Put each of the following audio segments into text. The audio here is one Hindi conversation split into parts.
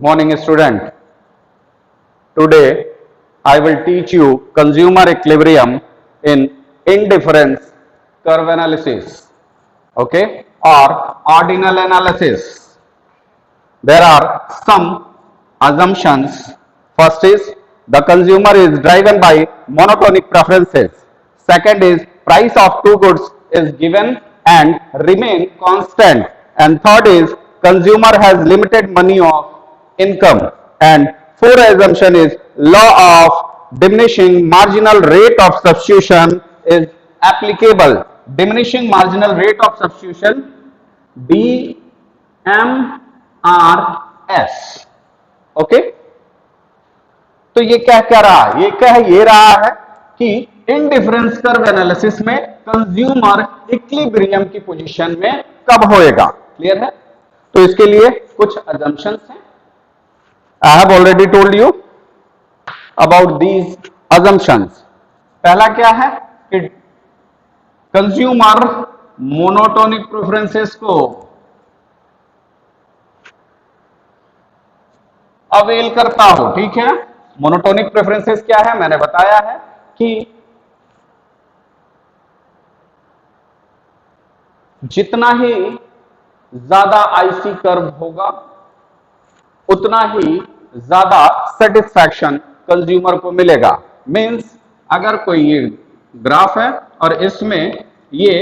Morning student. Today I will teach you consumer equilibrium in indifference curve analysis, okay, or ordinal analysis. There are some assumptions. First is the consumer is driven by monotonic preferences. Second is price of two goods is given and remain constant. And third is consumer has limited money of income. And fourth assumption is law of diminishing marginal rate of substitution is applicable. Diminishing marginal rate of substitution, DMRS. Okay, तो ये क्या कह रहा है? ये रहा है कि इनडिफरेंस कर्व एनालिसिस में कंज्यूमर इक्विलिब्रियम की पोजीशन में कब होएगा। क्लियर है? तो इसके लिए कुछ अजम्पशंस हैं। I have already told you about these assumptions. पहला क्या है कि कंज्यूमर मोनोटोनिक प्रेफरेंसेस को अवेल करता हो। ठीक है, मोनोटोनिक प्रेफरेंसेस क्या है? मैंने बताया है कि जितना ही ज्यादा आईसी कर्व होगा उतना ही ज्यादा सेटिस्फैक्शन कंज्यूमर को मिलेगा। मींस अगर कोई ये ग्राफ है और इसमें ये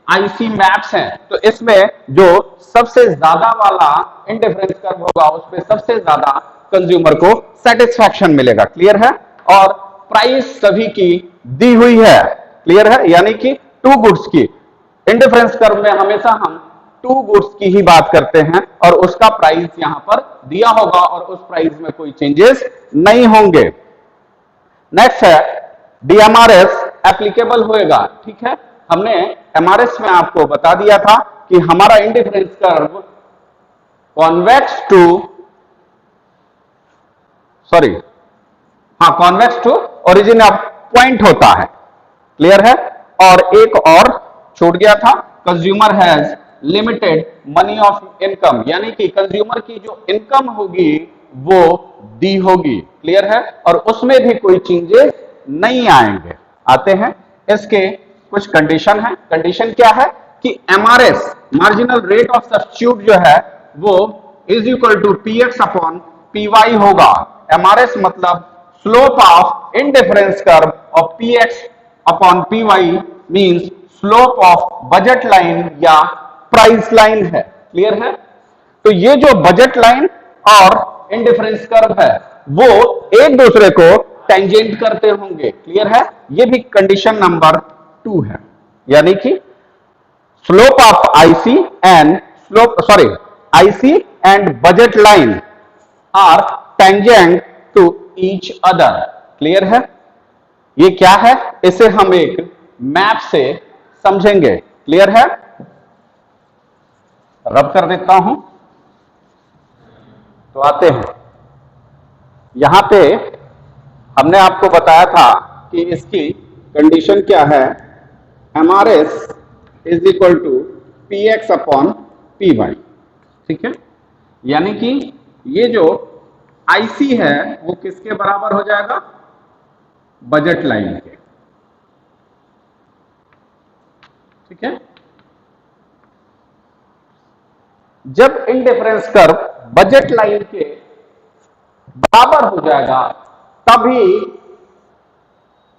आईसी मैप्स हैं, तो इसमें जो सबसे ज्यादा वाला इंडिफरेंस कर्व होगा उस पे सबसे ज्यादा कंज्यूमर को सेटिस्फैक्शन मिलेगा। क्लियर है? और प्राइस सभी की दी हुई है। क्लियर है? यानी कि टू गुड्स की इंडिफरेंस कर्व में हमेशा हम टू गुड्स की ही बात करते हैं और उसका प्राइस यहां पर दिया होगा और उस प्राइस में कोई चेंजेस नहीं होंगे। नेक्स्ट है डीएमआरएस एप्लीकेबल होएगा। ठीक है, हमने एमआरएस में आपको बता दिया था कि हमारा indifference curve convex to origin of point होता है। क्लियर है? और एक और छूट गया था, consumer has limited money of income, यानी कि कंज्यूमर की जो इनकम होगी वो दी होगी। क्लियर है? और उसमें भी कोई चेंजेस नहीं आएंगे। आते हैं इसके कुछ कंडीशन है। कंडीशन क्या है कि MRS marginal rate of substitute जो है वो is equal to PX upon PY होगा। एमआरएस मतलब slope of indifference curve of PX upon PY means slope of budget line या प्राइस लाइन है। क्लियर है? तो ये जो बजट लाइन और इंडिफरेंस कर्व है वो एक दूसरे को टेंजेंट करते होंगे। क्लियर है? ये भी कंडीशन नंबर 2 है, यानी कि slope of IC and budget line are tangent to each other. Clear है? ये क्या है इसे हम एक मैप से समझेंगे। क्लियर है? रब कर देता हूं तो आते हैं। यहां पे हमने आपको बताया था कि इसकी कंडीशन क्या है, MRS is equal to PX upon PY. ठीक है, यानी कि ये जो आईसी है वो किसके बराबर हो जाएगा? बजट लाइन के। ठीक है, जब इंडिफरेंस कर्व बजट लाइन के बराबर हो जाएगा तभी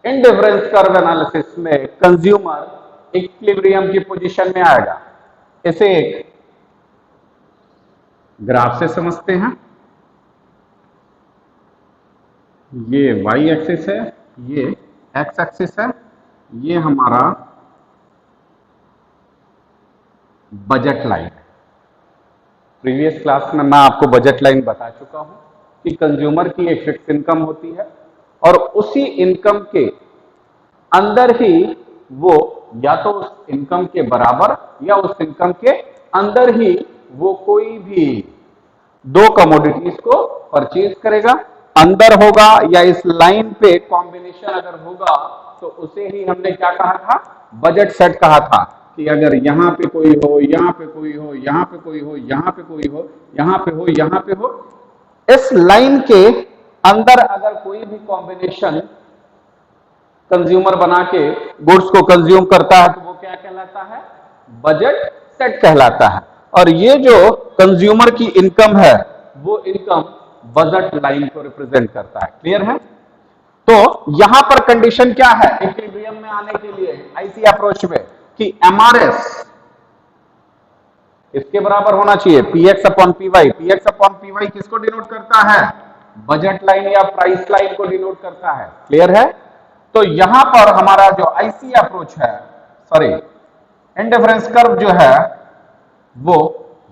इंडिफरेंस कर्व एनालिसिस में कंज्यूमर इक्विलिब्रियम की पोजीशन में आएगा। इसे एक ग्राफ से समझते हैं। ये वाई एक्सिस है, ये एक्स एक्सिस है, ये हमारा बजट लाइन है। प्रीवियस क्लास में मैं आपको बजट लाइन बता चुका हूं कि कंज्यूमर की एक फिक्स इनकम होती है और उसी इनकम के अंदर ही वो या तो उस इनकम के बराबर या उस इनकम के अंदर ही वो कोई भी दो कमोडिटीज को परचेज करेगा। अंदर होगा या इस लाइन पे कॉम्बिनेशन अगर होगा तो उसे ही हमने क्या कहा था? बजट सेट कहा था कि अगर यहां पे कोई हो, यहां पे कोई हो, यहां पे कोई हो, यहां पे कोई हो, यहां पे हो, यहां पे हो, इस लाइन के अंदर अगर कोई भी कॉम्बिनेशन कंज्यूमर बना के गुड्स को कंज्यूम करता है तो वो क्या कहलाता है? बजट सेट कहलाता है। और ये जो कंज्यूमर की इनकम है वो इनकम बजट लाइन को रिप्रेजेंट करता है। क्लियर है? तो यहां पर कंडीशन क्या है इक्विलिब्रियम में आने के लिए आईसी अप्रोच में कि एमआरएस इसके बराबर होना चाहिए PX upon PY. PX upon PY किसको डिनोट करता है? बजट लाइन या प्राइस लाइन को डिनोट करता है। क्लियर है? तो यहां पर हमारा जो आईसी अप्रोच है, सॉरी इंडिफरेंस कर्व जो है वो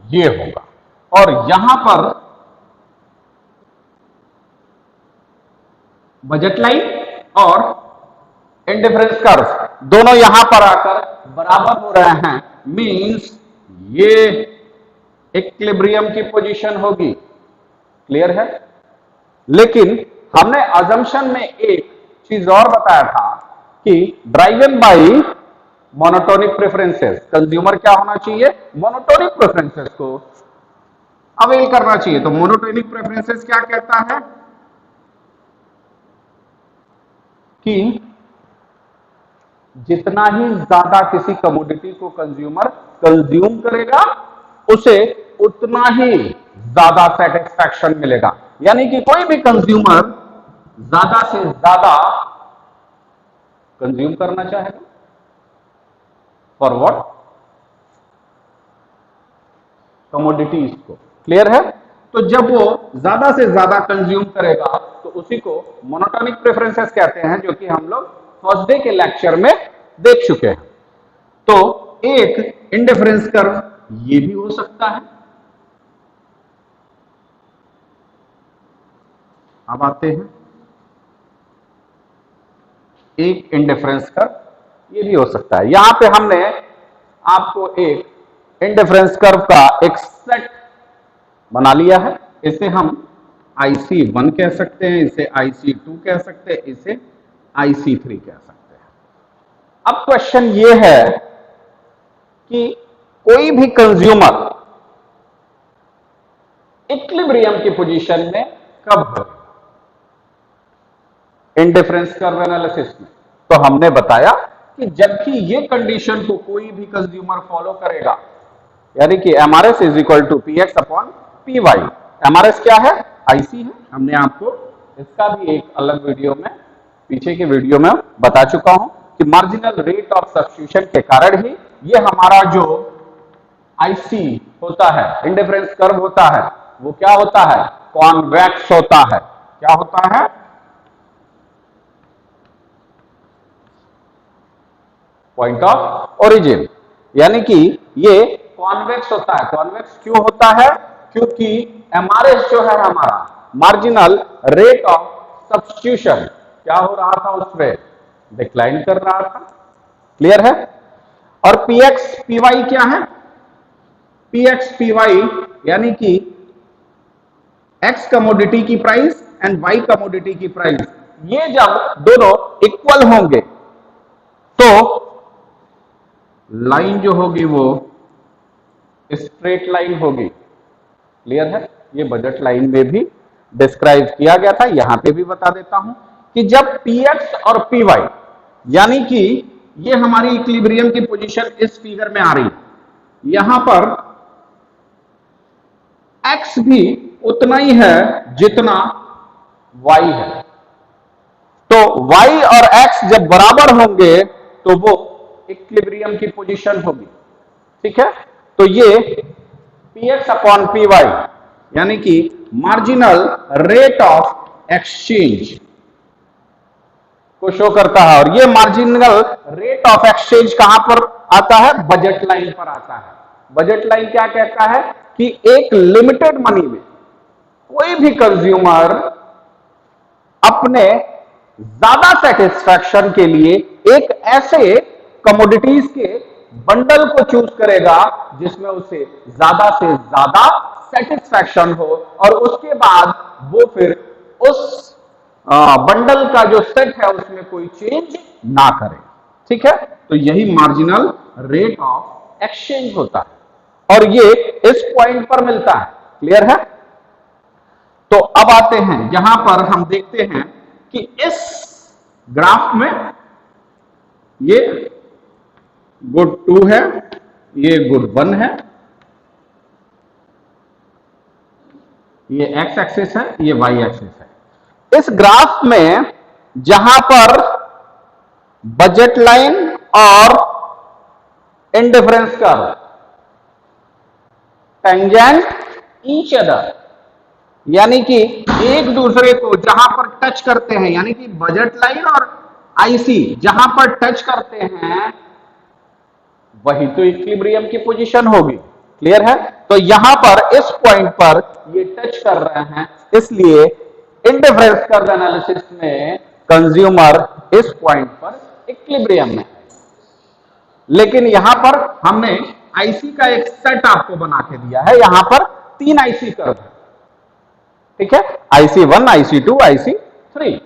ये होगा, और यहां पर बजट लाइन और इंडिफरेंस कर्व दोनों यहां पर आकर बराबर हो रहे हैं, मींस ये इक्विलिब्रियम की पोजीशन होगी। क्लियर है? लेकिन हमने अजम्पशन में एक चीज और बताया था कि driven by monotonic preferences, consumer क्या होना चाहिए? मोनोटोनिक प्रेफरेंसेस को अवेल करना चाहिए। तो मोनोटोनिक प्रेफरेंसेस क्या कहता है कि जितना ही ज्यादा किसी कमोडिटी को कंज्यूमर कंज्यूम करेगा उसे उतना ही ज्यादा सेटिस्फैक्शन मिलेगा। यानी कि कोई भी कंज्यूमर ज्यादा से ज्यादा कंज्यूम करना चाहेगा फॉर व्हाट? कमोडिटीज को। क्लियर है? तो जब वो ज्यादा से ज्यादा कंज्यूम करेगा तो उसी को मोनोटोनिक प्रेफरेंसेस कहते हैं, जो कि हम लोग फर्स्ट डे के लेक्चर में देख चुके हैं। तो एक इंडिफरेंस कर्व ये भी हो सकता है। अब आते हैं एक इंडिफरेंस कर्व ये भी हो सकता है। यहां पे हमने आपको एक इंडिफरेंस कर्व का एक सेट बना लिया है। इसे हम IC1 कह सकते हैं, इसे IC2 कह सकते हैं, इसे IC3 कह सकते हैं। अब क्वेश्चन ये है कि कोई भी कंज्यूमर इक्विलिब्रियम की पोजीशन में कब हो? इंडिफरेंस कर्व एनालिसिस में तो हमने बताया कि जब भी ये कंडीशन को कोई भी कंज्यूमर फॉलो करेगा, यानी कि MRS is equal to PX upon PY. MRS क्या है? आईसी है। हमने आपको इसका भी एक अलग वीडियो में, पीछे के वीडियो में बता चुका हूं कि मार्जिनल रेट ऑफ सब्स्टिट्यूशन के कारण ही ये हमारा जो आईसी होता है, इंडिफरेंस कर्व होता है, वो क्या होता है? कॉन्वेक्स होता है। क्या होता है? पॉइंट ऑफ ओरिजिन, यानी कि ये कॉन्वेक्स होता है। कॉन्वेक्स क्यों होता है? क्योंकि एमआरएस जो है हमारा मार्जिनल रेट ऑफ सब्स्टिट्यूशन क्या हो रहा था? उसमें डिक्लाइन कर रहा था। क्लियर है? और पीएक्स पीवाई क्या है? पीएक्स पीवाई यानी कि एक्स कमोडिटी की प्राइस एंड वाई कमोडिटी की प्राइस, ये जब दोनों इक्वल होंगे तो लाइन जो होगी वो स्ट्रेट लाइन होगी। क्लियर है? ये बजट लाइन में भी डिस्क्राइब किया गया था, यहां पे भी बता देता हूं कि जब पीएक्स और पीवाई यानी कि ये हमारी इक्विलिब्रियम की पोजीशन इस फिगर में आ रही है, यहां पर एक्स भी उतना ही है जितना वाई है। तो वाई और एक्स जब बराबर होंगे तो वो इक्विलिब्रियम की पोजीशन होगी। ठीक है? तो ये पीएक्स अपॉन पीवाई यानी कि मार्जिनल रेट ऑफ एक्सचेंज को शो करता है। और ये मार्जिनल रेट ऑफ एक्सचेंज कहां पर आता है? बजट लाइन पर आता है। बजट लाइन क्या कहता है कि एक लिमिटेड मनी में कोई भी कंज्यूमर अपने ज्यादा सेटिस्फैक्शन के लिए एक ऐसे कमोडिटीज के बंडल को चूज करेगा जिसमें उसे ज्यादा से ज्यादा सेटिस्फैक्शन हो, और उसके बाद वो फिर उस बंडल का जो सेट है उसमें कोई चेंज ना करे। ठीक है? तो यही मार्जिनल रेट ऑफ एक्सचेंज होता है और ये इस पॉइंट पर मिलता है। क्लियर है? तो अब आते हैं यहां पर हम देखते हैं कि इस ग्राफ में ये गुड 2 है, ये गुड 1 है, ये एक्स एक्सिस है, ये वाई एक्सिस है। इस ग्राफ में जहां पर बजट लाइन और indifference curve tangent each other, यानी कि एक दूसरे को जहां पर टच करते हैं, यानी कि बजट लाइन और आईसी जहां पर टच करते हैं वही तो इक्विलिब्रियम की पोजीशन होगी। क्लियर है? तो यहां पर इस पॉइंट पर ये टच कर रहे हैं, इसलिए इंडिफरेंस कर्व एनालिसिस में कंज्यूमर इस पॉइंट पर इक्विलिब्रियम में। लेकिन यहां पर हमने आईसी का एक सेट आपको बना के दिया है, यहां पर 3 आईसी कर्व है। ठीक है, IC1, IC2, IC3,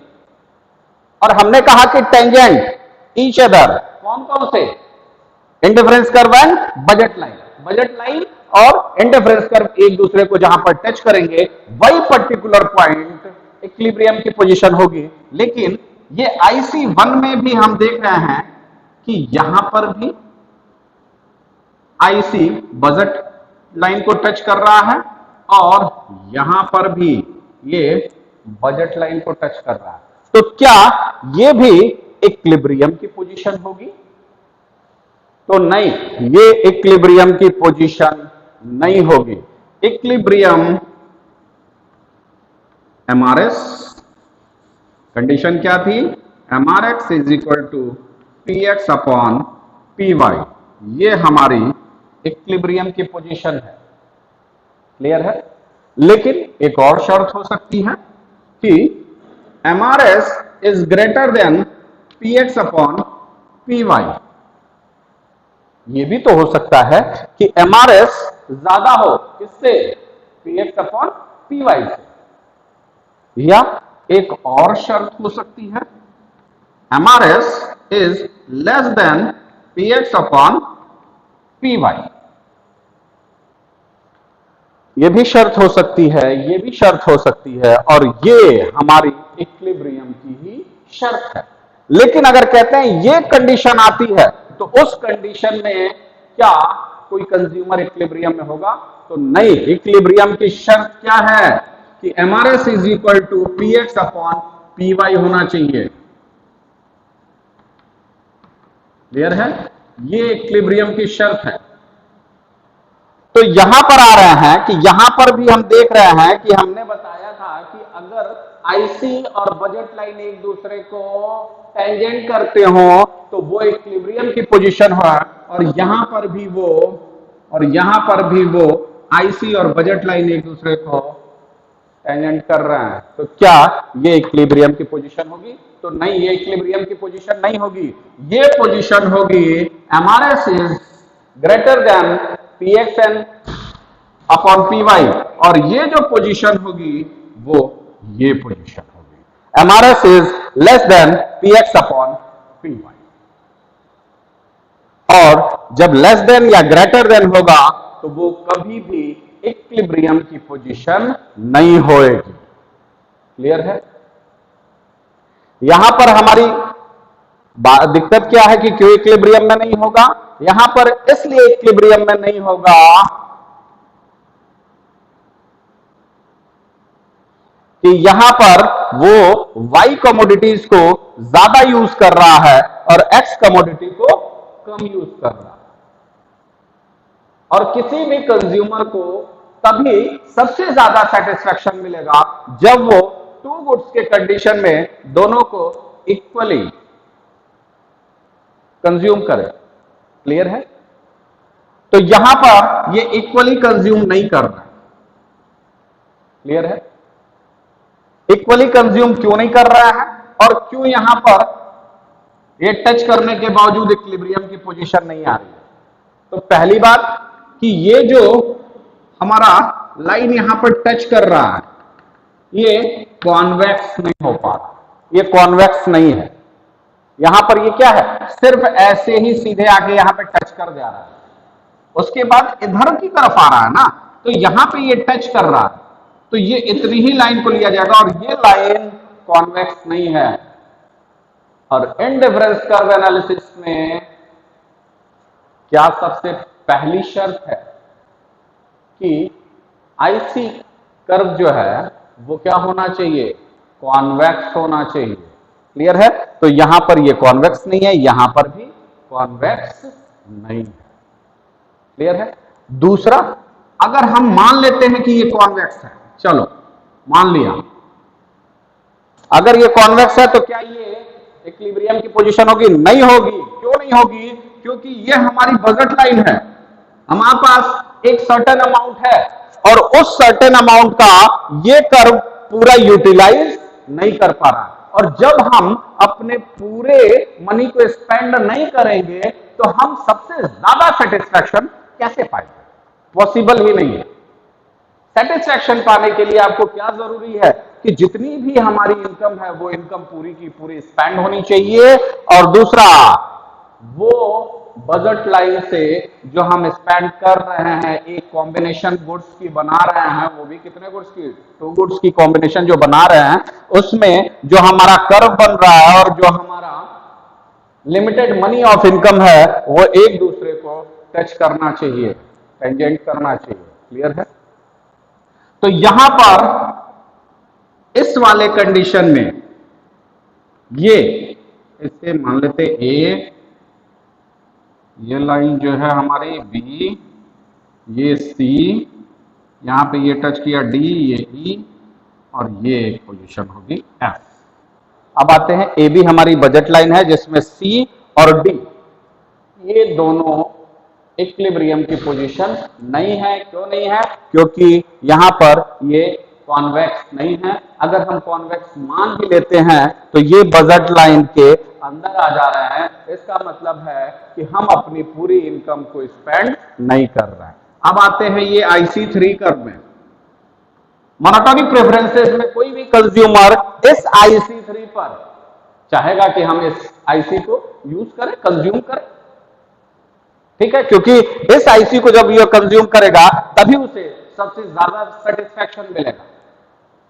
और हमने कहा कि टेंजेंट ईच अदर, कौन कौन से? Indifference curve and budget line. Budget line और इंडिफरेंस कर्व एक दूसरे को जहां पर टच करेंगे वही पर्टिकुलर पॉइंट इक्विलिब्रियम की पोजीशन होगी। लेकिन ये IC1 में भी हम देख रहे हैं कि यहां पर भी IC बजट लाइन को टच कर रहा है और यहां पर भी ये बजट लाइन को टच कर रहा है। तो क्या ये भी इक्विलिब्रियम की पोजीशन होगी? तो नहीं, ये इक्विलिब्रियम की पोजीशन नहीं होगी। इक्विलिब्रियम MRS कंडीशन क्या थी? MRX is equal to PX upon PY, ये हमारी इक्विलिब्रियम की पोजीशन है। क्लियर है? लेकिन एक और शर्त हो सकती है कि MRS is greater than PX upon PY। ये भी तो हो सकता है कि MRS ज्यादा हो किससे? PX अपॉन PY से। या एक और शर्त हो सकती है MRS is less than PX upon PY। ये भी शर्त हो सकती है, ये भी शर्त हो सकती है, और ये हमारी इक्विलिब्रियम की ही शर्त है। लेकिन अगर कहते हैं ये कंडीशन आती है तो उस कंडीशन में क्या कोई कंज्यूमर इक्विलिब्रियम में होगा? तो नहीं, इक्विलिब्रियम की शर्त क्या है कि MRS is equal to PX upon PY होना चाहिए। क्लियर है? ये इक्विलिब्रियम की शर्त है। तो यहां पर आ रहे हैं कि यहां पर भी हम देख रहे हैं कि हमने बताया था कि अगर आईसी और बजट लाइन एक दूसरे को टेंजेंट करते हो तो वो इक्विलिब्रियम की पोजीशन है, और यहां पर भी वो आईसी और बजट लाइन एक दूसरे को टेंजेंट कर रहे हैं। तो क्या ये इक्विलिब्रियम की पोजीशन होगी? तो नहीं, ये इक्विलिब्रियम की पोजीशन नहीं होगी। ये पोजीशन होगी MRS is greater than PXN upon PY, और ये जो पोजीशन होगी वो ये पोजीशन होगी MRS is less than PX upon PY। और जब लेस देन या ग्रेटर देन होगा तो वो कभी भी इक्विलिब्रियम की पोजीशन नहीं होएगी। क्लियर है? यहां पर हमारी दिक्कत क्या है कि क्यों इक्विलिब्रियम में नहीं होगा? यहां पर इसलिए इक्विलिब्रियम में नहीं होगा कि यहां पर वो Y कमोडिटीज को ज्यादा यूज कर रहा है और X कमोडिटी को कम यूज कर रहा है। और किसी भी कंज्यूमर को तभी सबसे ज्यादा सेटिस्फैक्शन मिलेगा जब वो टू गुड्स के कंडीशन में दोनों को इक्वली कंज्यूम करे। क्लियर है? तो यहां पर ये इक्वली कंज्यूम नहीं कर रहा है। क्लियर है? इक्वली कंज्यूम क्यों नहीं कर रहा है और क्यों यहां पर ये टच करने के बावजूद इक्विलिब्रियम की पोजीशन नहीं आ रही है? तो पहली बात कि ये जो हमारा लाइन यहां पर टच कर रहा है ये कॉन्वेक्स नहीं हो पा रहा, ये कॉन्वेक्स नहीं है। यहां पर ये क्या है? सिर्फ ऐसे ही सीधे आके यहां पे टच कर जा रहा है, उसके बाद इधर की तरफ आ रहा है ना, तो यहां पे ये टच कर रहा है। तो ये इतनी ही लाइन को लिया जाएगा और ये लाइन कॉन्वेक्स नहीं है। और इंडिफरेंस कर्व एनालिसिस में क्या सबसे पहली शर्त है कि आईसी कर्व जो है वो क्या होना चाहिए, कॉन्वेक्स होना चाहिए। क्लियर है? तो यहां पर ये कॉन्वेक्स नहीं है, यहां पर भी कॉन्वेक्स नहीं है। क्लियर है? दूसरा, अगर हम मान लेते हैं कि ये कॉन्वेक्स है, चलो मान लिया, अगर ये कॉन्वेक्स है तो क्या ये इक्विलिब्रियम की पोजीशन होगी? नहीं होगी। क्यों नहीं होगी? क्योंकि ये हमारी बजट लाइन है, हमारे पास एक सर्टेन अमाउंट है और उस सर्टेन अमाउंट का ये कर्व पूरा यूटिलाइज नहीं कर पा रहा। और जब हम अपने पूरे मनी को स्पेंड नहीं करेंगे तो हम सबसे ज्यादा सेटिस्फैक्शन कैसे पाएंगे? पॉसिबल ही नहीं है। सेटिस्फैक्शन पाने के लिए आपको क्या जरूरी है कि जितनी भी हमारी इनकम है वो इनकम पूरी की पूरी स्पेंड होनी चाहिए। और दूसरा, वो बजट लाइन से जो हम स्पेंड कर रहे हैं, एक कॉम्बिनेशन गुड्स की बना रहे हैं, वो भी कितने गुड्स की? 2 गुड्स की कॉम्बिनेशन जो बना रहे हैं, उसमें जो हमारा कर्व बन रहा है और जो हमारा लिमिटेड मनी ऑफ इनकम है वो एक दूसरे को टच करना चाहिए, टेंजेंट करना चाहिए। क्लियर है? तो यहां पर इस वाले कंडीशन में ये इसे मान लेते ए, ये लाइन जो है हमारी बी, ये सी, यहां पे ये टच किया डी, ये ई, और ये एक पोजीशन होगी एफ। अब आते हैं, ए बी हमारी बजट लाइन है जिसमें सी और डी ये दोनों इक्विलिब्रियम की पोजीशन नहीं है। क्यों नहीं है? क्योंकि यहां पर ये कॉन्वेक्स नहीं है। अगर हम कॉन्वेक्स मान भी लेते हैं तो ये बजट लाइन के अंदर आ जा रहे हैं। इसका मतलब है कि हम अपनी पूरी इनकम को स्पेंड नहीं कर रहे हैं। अब आते हैं ये IC3 कर्व में। मोनोटोनिक प्रेफरेंसेस में कोई भी कंज्यूमर इस IC3 पर चाहेगा कि हम इस IC को यूज करें, कंज्यूम करें। ठीक है? क्योंकि इस आईसी को जब ये कंज्यूम करेगा तभी उसे सबसे ज्यादा सेटिस्फैक्शन मिलेगा।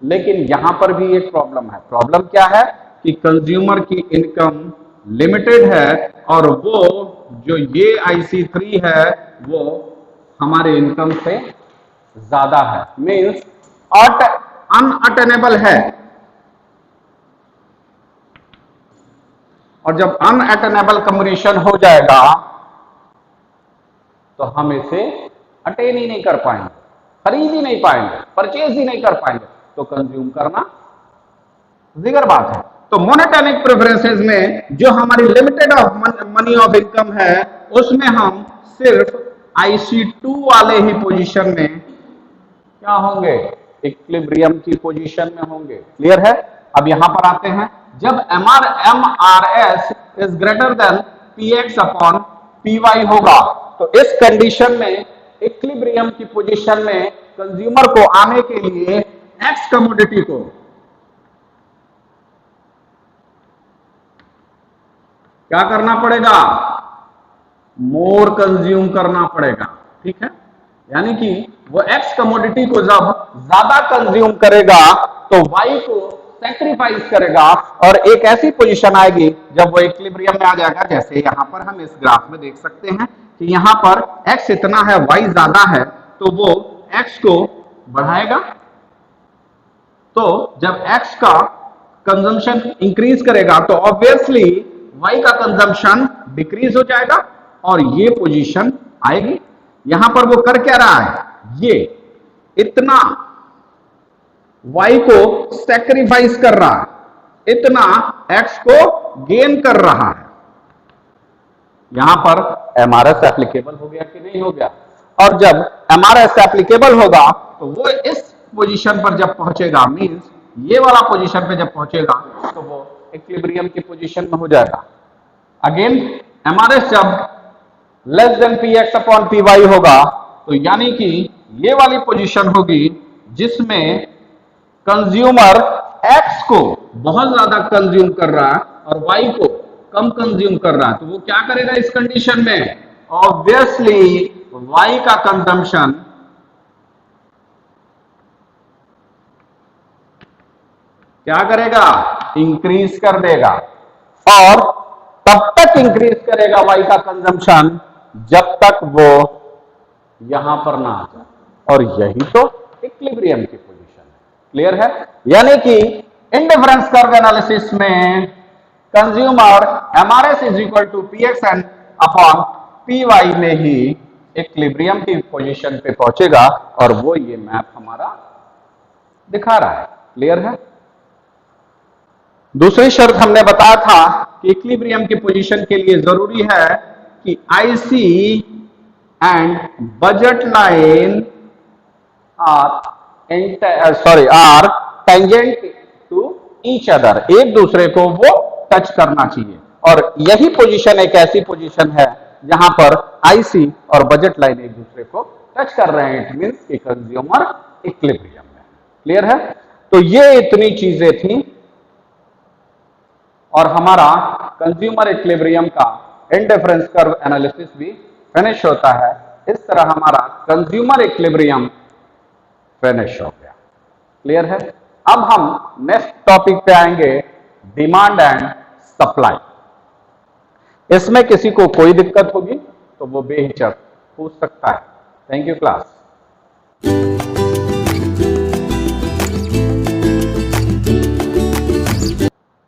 लेकिन यहां पर भी एक प्रॉब्लम है। प्रॉब्लम क्या है कि कंज्यूमर की इनकम लिमिटेड है और वो जो ये IC3 है वो हमारे इनकम से ज्यादा है, मीन्स अनअटेनेबल है। और जब अनअटेनेबल कम्युनिकेशन हो जाएगा तो हम इसे अटेन ही नहीं कर पाएंगे, खरीद ही नहीं पाएंगे, परचेज ही नहीं कर पाएंगे, तो कंज्यूम करना जिगर बात है। तो मोनेटोनिक प्रेफरेंसेस में जो हमारी limited of money of income है उसमें हम सिर्फ IC2 वाले ही पोजीशन में क्या होंगे? इक्विलिब्रियम की पोजीशन में होंगे। क्लियर है? अब यहां पर आते हैं, जब MRS is greater than PX upon PY होगा तो इस कंडीशन में इक्विलिब्रियम की पोजीशन में कंज्यूमर को आने के लिए एक्स कमोडिटी को क्या करना पड़ेगा? मोर कंज्यूम करना पड़ेगा। ठीक है? यानी कि वो एक्स कमोडिटी को जब ज्यादा कंज्यूम करेगा तो वाई को सैक्रिफाइस करेगा और एक ऐसी पोजीशन आएगी जब वो इक्विलिब्रियम में आ जाएगा। जैसे यहां पर हम इस ग्राफ में देख सकते हैं कि यहां पर x इतना है, y ज्यादा है, तो वो x को बढ़ाएगा। तो जब x का कंजम्पशन इंक्रीज करेगा तो ऑब्वियसली y का कंजम्पशन डिक्रीज हो जाएगा और ये पोजीशन आएगी। यहां पर वो कर क्या रहा है? ये इतना y को सैक्रिफाइस कर रहा है, इतना x को गेन कर रहा है। यहां पर MRS एप्लीकेबल हो गया कि नहीं हो गया? और जब MRS एप्लीकेबल होगा तो वो इस पोजीशन पर जब पहुंचेगा, मींस ये वाला पोजीशन पे जब पहुंचेगा तो वो इक्विलिब्रियम की पोजीशन में हो जाएगा। अगेन MRS जब less than PX upon PY होगा तो यानी कि ये वाली पोजीशन होगी जिसमें कंज्यूमर X को बहुत ज्यादा कंज्यूम कर रहा है और Y को कम कंज्यूम कर रहा है। तो वो क्या करेगा इस कंडीशन में? ऑब्वियसली Y का कंजम्पशन क्या करेगा, इंक्रीज कर देगा, और तब तक इंक्रीज करेगा वाई का कंजम्पशन जब तक वो यहां पर ना आ जाए, और यही तो इक्विलिब्रियम की पोजीशन है। क्लियर है? यानी कि इंडिफरेंस कर्व एनालिसिस में consumer MRS is equal to PXN upon PY में ही इक्विलिब्रियम की पोजीशन पे पहुंचेगा, और वो ये मैप हमारा दिखा रहा है। क्लियर है? दूसरी शर्त हमने बताया था कि इक्विलिब्रियम की पोजीशन के लिए जरूरी है कि IC and budget line are tangent to each other, एक दूसरे को वो टच करना चाहिए, और यही पोजीशन एक ऐसी पोजीशन है जहां पर आईसी और बजट लाइन एक दूसरे को टच कर रहे हैं। इट मींस कि कंज्यूमर इक्विलिब्रियम में। क्लियर है? तो ये इतनी चीजें थी, और हमारा कंज्यूमर इक्विलिब्रियम का इंडिफरेंस कर्व एनालिसिस भी फिनिश होता है। इस तरह हमारा कंज्यूमर इक्विलिब्रियम फिनिश हो गया। क्लियर है? अब हम नेक्स्ट टॉपिक पे आएंगे, डिमांड एंड सप्लाई। इसमें किसी को कोई दिक्कत होगी तो वो बेहिचक पूछ सकता है। Thank you class.